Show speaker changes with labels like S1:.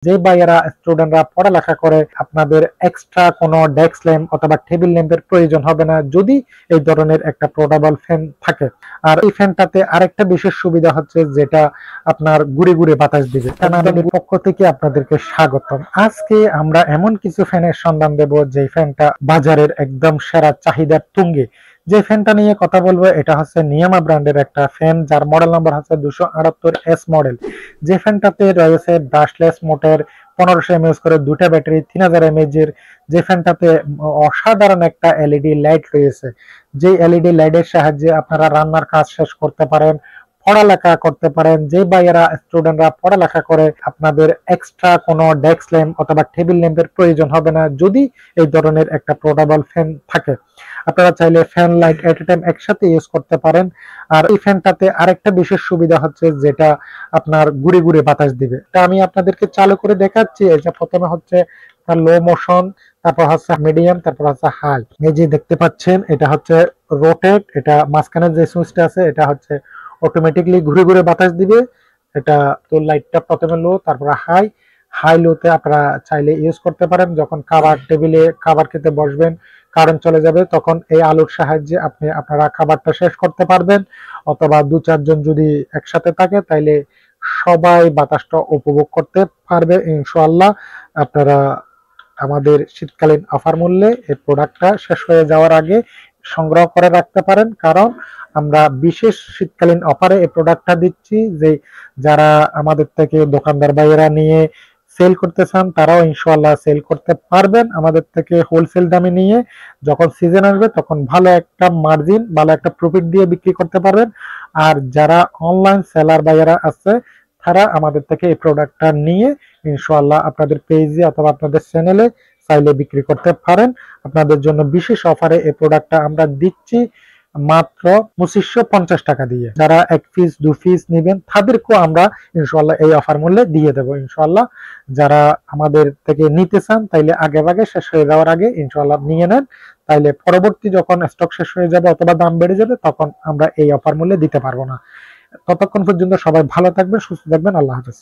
S1: যে ভাইয়েরা স্টুডেন্টরা পড়ালেখা করে আপনাদের এক্সট্রা কোনো ডেস্ক ল্যাম্প অথবা টেবিল ল্যাম্পের প্রয়োজন হবে না যদি এই ধরনের একটা পোর্টেবল ফ্যান থাকে। আর এই ফ্যানটাতে আরেকটা বিশেষ সুবিধা হচ্ছে যেটা আপনার ঘুরে ঘুরে বাতাস দিবে। কানাডার পক্ষ থেকে আপনাদেরকে স্বাগতম। আজকে আমরা এমন কিছু ফ্যানের সন্ধান দেব যে ফ্যানটা বাজারের একদম সেরা চাহিদার তুঙ্গে। যে ফ্যানটা নিয়ে কথা বলবো এটা হচ্ছে নিয়ামা ব্র্যান্ডের একটা ফ্যান, যার মডেল নাম্বার হচ্ছে 278 মডেল। যে ফ্যানটাতে রয়েছে ব্রাশলেস মোটর, 1500 mAh করে দুটা ব্যাটারি, 3000 mAh এর। যে ফ্যানটাতে অসাধারণ একটা এলইডি লাইট রয়েছে, যে এলইডি লাইটের সাহায্যে আপনারা রান্নার কাজ শেষ করতে পারেন, পড়ালেখা করতে পারেন। যে ভাইয়েরা স্টুডেন্টরা পড়ালেখা করে আপনাদের এক্সট্রা কোনো ডেস্ক ল্যাম্প অথবা টেবিল ল্যাম্পের প্রয়োজন হবে না যদি এই ধরনের একটা পোর্টেবল ফ্যান থাকে। আপনারা চাইলে ফ্যান লাইট এট এ টাইম একসাথে ইউজ করতে পারেন। আর এই ফ্যানটাতে আরেকটা বিশেষ সুবিধা হচ্ছে যেটা আপনার ঘুরে ঘুরে বাতাস দিবে। তা আমি আপনাদেরকে চালু করে দেখাচ্ছি। এটা প্রথমে হচ্ছে লো মোশন, তারপর হচ্ছে মিডিয়াম, তারপর হচ্ছে হাই। এই যে দেখতে পাচ্ছেন এটা হচ্ছে রোটেট, এটা মাঝখানে যে সুইচটা আছে এটা হচ্ছে অটোমেটিকলি ঘুরে ঘুরে বাতাস দিবে। এটা তো লাইটটা প্রথমে লো, তারপর হাই। হাই লোতে আপনারা চাইলে ইউজ করতে পারেন। যখন খাবার টেবিলে খাবার খেতে বসবেন, কারেন্ট চলে যাবে, তখন এই আলোর সাহায্যে আপনারা খাবারটা শেষ করতে পারবেন। অথবা 2-4 জন যদি একসাথে থাকে তাইলে সবাই বাতাসটা উপভোগ করতে পারবে ইনশাআল্লাহ। আপনারা আমাদের শীতকালীন অফার মূল্যে এই প্রোডাক্টটা শেষ হয়ে যাওয়ার আগে সংগ্রহ করে রাখতে পারেন, কারণ আমরা বিশেষ শীতকালীন অফারে এই প্রোডাক্টটা দিচ্ছি। যে যারা আমাদের থেকে দোকানদার ভাইয়েরা নিয়ে সেল করতে চান তারাও ইনশাআল্লাহ সেল করতে পারবেন আমাদের থেকে হোলসেল দামে নিয়ে। যখন সিজন আসবে তখন ভালো একটা মার্জিন, ভালো একটা প্রফিট দিয়ে বিক্রি করতে পারবেন। আর যারা অনলাইন সেলার ভাইয়েরা আছে তারা আমাদের থেকে এই প্রোডাক্টটা নিয়ে ইনশাআল্লাহ আপনাদের পেজে অথবা আপনাদের চ্যানেলে চাইলে বিক্রি করতে পারেন। আপনাদের জন্য বিশেষ অফারে এই প্রোডাক্টটা আমরা দিচ্ছি মাত্র 2550 টাকা দিয়ে। যারা 1 পিস 2 পিস নেবেন তাদেরকেও আমরা ইনশাআল্লাহ এই অফার মূল্যে দিয়ে দেবো ইনশাআল্লাহ। যারা আমাদের থেকে নিতে চান তাইলে আগে ভাগে শেষ হয়ে যাওয়ার আগে ইনশাআল্লাহ নিয়ে নেন। তাইলে পরবর্তী যখন স্টক শেষ হয়ে যাবে অথবা দাম বেড়ে যাবে তখন আমরা এই অফার মূল্যে দিতে পারবো না। ততক্ষণ পর্যন্ত সবাই ভালো থাকবেন, সুস্থ থাকবেন। আল্লাহ হাফেজ।